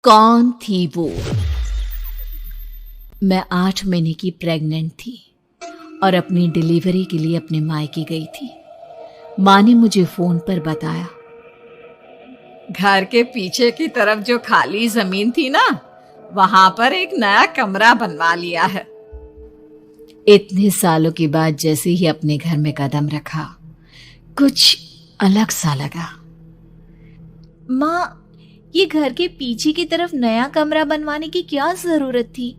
कौन थी वो? मैं 8 महीने की प्रेग्नेंट थी और अपनी डिलीवरी के लिए अपने मायके गई थी। माँ ने मुझे फोन पर बताया, घर के पीछे की तरफ जो खाली जमीन थी ना, वहां पर एक नया कमरा बनवा लिया है। इतने सालों के बाद जैसे ही अपने घर में कदम रखा, कुछ अलग सा लगा। माँ, ये घर के पीछे की तरफ नया कमरा बनवाने की क्या जरूरत थी?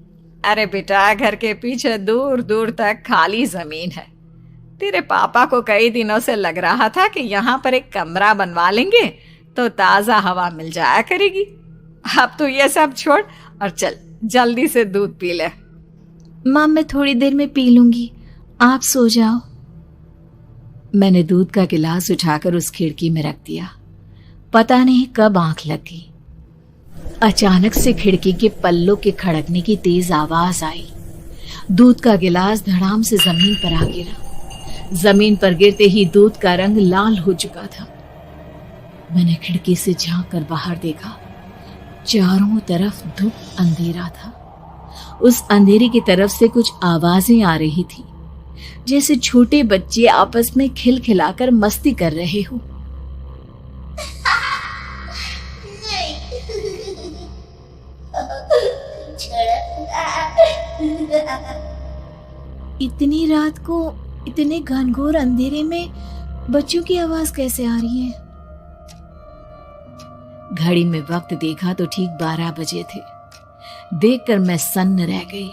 अरे बेटा, घर के पीछे दूर दूर तक खाली जमीन है। तेरे पापा को कई दिनों से लग रहा था कि यहाँ पर एक कमरा बनवा लेंगे तो ताजा हवा मिल जाया करेगी। अब तो ये सब छोड़ और चल जल्दी से दूध पी ले। माँ, मैं थोड़ी देर में पी लूंगी, आप सो जाओ। मैंने दूध का गिलास उठाकर उस खिड़की में रख दिया। पता नहीं कब आंख लग गई। अचानक से खिड़की के पल्लों के खड़कने की तेज आवाज आई। दूध का गिलास धड़ाम से जमीन पर आ गिरा। जमीन पर गिरते ही दूध का रंग लाल हो चुका था। मैंने खिड़की से झांक कर बाहर देखा। चारों तरफ धूप अंधेरा था। उस अंधेरे की तरफ से कुछ आवाजें आ रही थी, जैसे छोटे बच्चे आपस में खिलखिलाकर मस्ती कर रहे हो। इतनी रात को इतने घनघोर अंधेरे में बच्चों की आवाज कैसे आ रही है? घड़ी में वक्त देखा तो ठीक 12 बजे थे। देखकर मैं सन्न रह गई।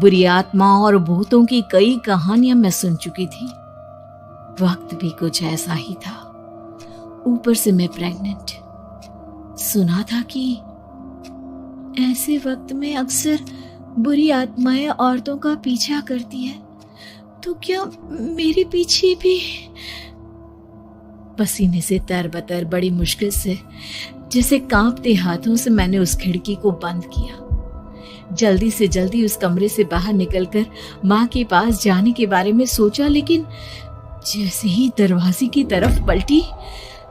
बुरी आत्माओं और भूतों की कई कहानियां मैं सुन चुकी थी। वक्त भी कुछ ऐसा ही था। ऊपर से मैं प्रेग्नेंट। सुना था कि ऐसे वक्त में अक्सर बुरी आत्माएं औरतों का पीछा करती है। तो क्या मेरे पीछे भी? पसीने से तरबतर बड़ी मुश्किल से, जैसे कांपते हाथों से मैंने उस खिड़की को बंद किया। जल्दी से जल्दी उस कमरे से बाहर निकलकर माँ के पास जाने के बारे में सोचा, लेकिन जैसे ही दरवाजे की तरफ पलटी,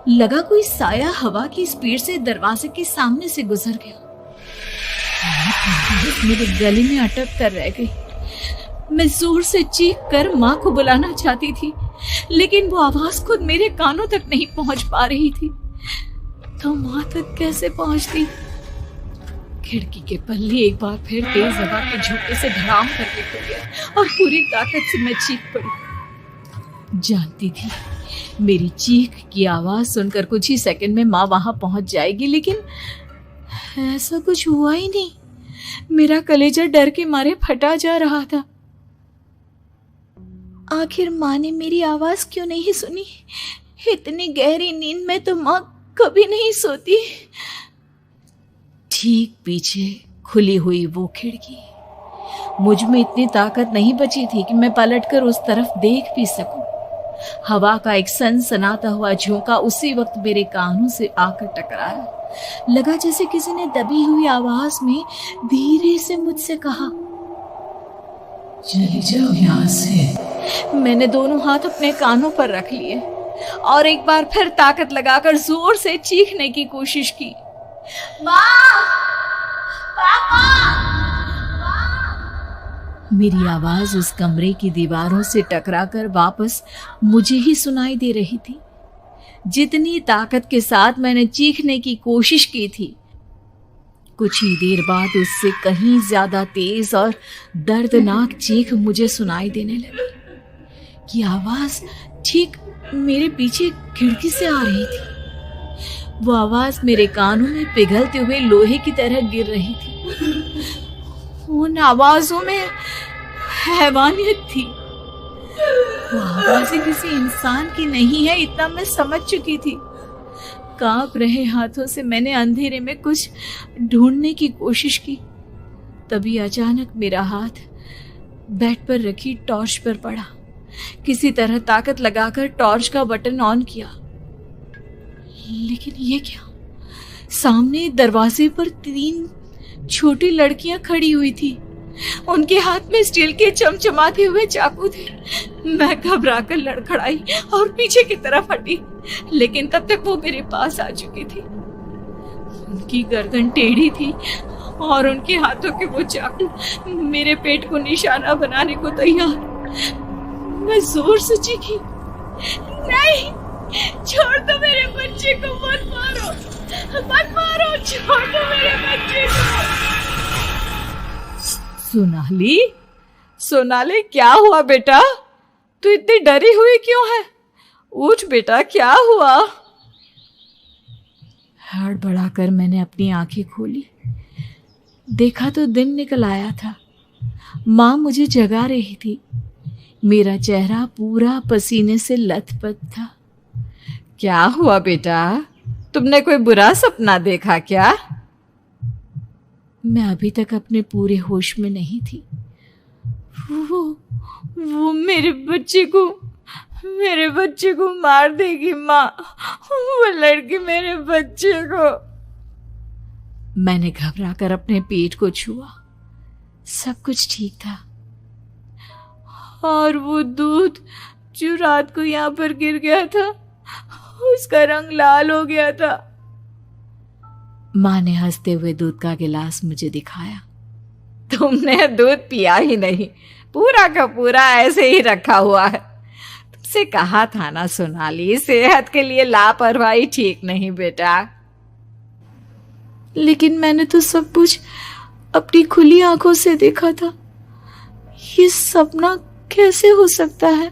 लगा कोई साया हवा की स्पीड से दरवाजे के सामने से गुजर गया। मेरे गले में अटक कर रह गई। मैं जोर से चीख कर माँ को बुलाना चाहती थी, लेकिन वो आवाज खुद मेरे कानों तक नहीं पहुंच पा रही थी। तो माँ तक कैसे पहुंचती? खिड़की के पल्ले एक बार फिर तेज हवा के झोंके से धड़ाम करके खुल गया और पूरी ताकत से मैं चीख पड़ी। जानती थी मेरी चीख की आवाज सुनकर कुछ ही सेकंड में माँ वहां पहुंच जाएगी, लेकिन ऐसा कुछ हुआ ही नहीं। मेरा कलेजा डर के मारे फटा जा रहा था। आखिर माँ ने मेरी आवाज क्यों नहीं सुनी? इतनी गहरी नींद में तो माँ कभी नहीं सोती। ठीक पीछे खुली हुई वो खिड़की। मुझ में इतनी ताकत नहीं बची थी कि मैं पलटकर उस तरफ देख भी सकूं। हवा का एक सनसनाता हुआ झोंका उसी वक्त मेरे कानों से आकर टकराया। लगा जैसे किसी ने दबी हुई आवाज में धीरे से मुझसे कहा, चली जाओ यहाँ से। मैंने दोनों हाथ अपने कानों पर रख लिए और एक बार फिर ताकत लगाकर जोर से चीखने की कोशिश की। माँ! पापा! मेरी आवाज उस कमरे की दीवारों से टकराकर वापस मुझे ही सुनाई दे रही थी। जितनी ताकत के साथ मैंने चीखने की कोशिश की थी, कुछ ही देर बाद उससे कहीं ज्यादा तेज और दर्दनाक चीख मुझे सुनाई देने लगी। ये आवाज ठीक मेरे पीछे खिड़की से आ रही थी। वो आवाज मेरे कानों में पिघलते हुए लोहे की तरह गिर रही थी। उन आवाजों में हैवानियत थी। वो आवाजें किसी इंसान की नहीं है, इतना मैं समझ चुकी थी। कांप रहे हाथों से मैंने अंधेरे में कुछ ढूंढने की कोशिश की। तभी अचानक मेरा हाथ बेड पर रखी टॉर्च पर पड़ा। किसी तरह ताकत लगाकर टॉर्च का बटन ऑन किया, लेकिन ये क्या? सामने दरवाजे पर 3 छोटी लड़कियां खड़ी हुई थी। उनके हाथ में स्टील के चमचमाते हुए चाकू थे। मैं घबराकर लड़खड़ाई और पीछे की तरफ हटी, लेकिन तब तक वो मेरे पास आ चुकी थी। उनकी गर्दन टेढ़ी थी और उनके हाथों के वो चाकू मेरे पेट को निशाना बनाने को तैयार। मैं जोर से चीखी, नहीं, छोड़ दो मेरे बच्चे को, मत मारो, मत मारो, छोड़ दो मेरे बच्चे को। सोनाली, सोनाली, क्या हुआ बेटा? तू इतनी डरी हुई क्यों है? उठ बेटा, क्या हुआ? हड़बड़ाकर मैंने अपनी आंखें खोली। देखा तो दिन निकल आया था। माँ मुझे जगा रही थी। मेरा चेहरा पूरा पसीने से लथपथ था। क्या हुआ बेटा? तुमने कोई बुरा सपना देखा क्या? मैं अभी तक अपने पूरे होश में नहीं थी। वो मेरे बच्चे को मार देगी माँ। वो लड़की मेरे बच्चे को। मैंने घबराकर अपने पेट को छुआ। सब कुछ ठीक था। और वो दूध जो रात को यहाँ पर गिर गया था, उसका रंग लाल हो गया था। माँ ने हंसते हुए दूध का गिलास मुझे दिखाया। तुमने दूध पिया ही नहीं, पूरा का पूरा ऐसे ही रखा हुआ है। तुमसे कहा था ना सोनाली, सेहत के लिए लापरवाही ठीक नहीं बेटा। लेकिन मैंने तो सब कुछ अपनी खुली आंखों से देखा था। ये सपना कैसे हो सकता है?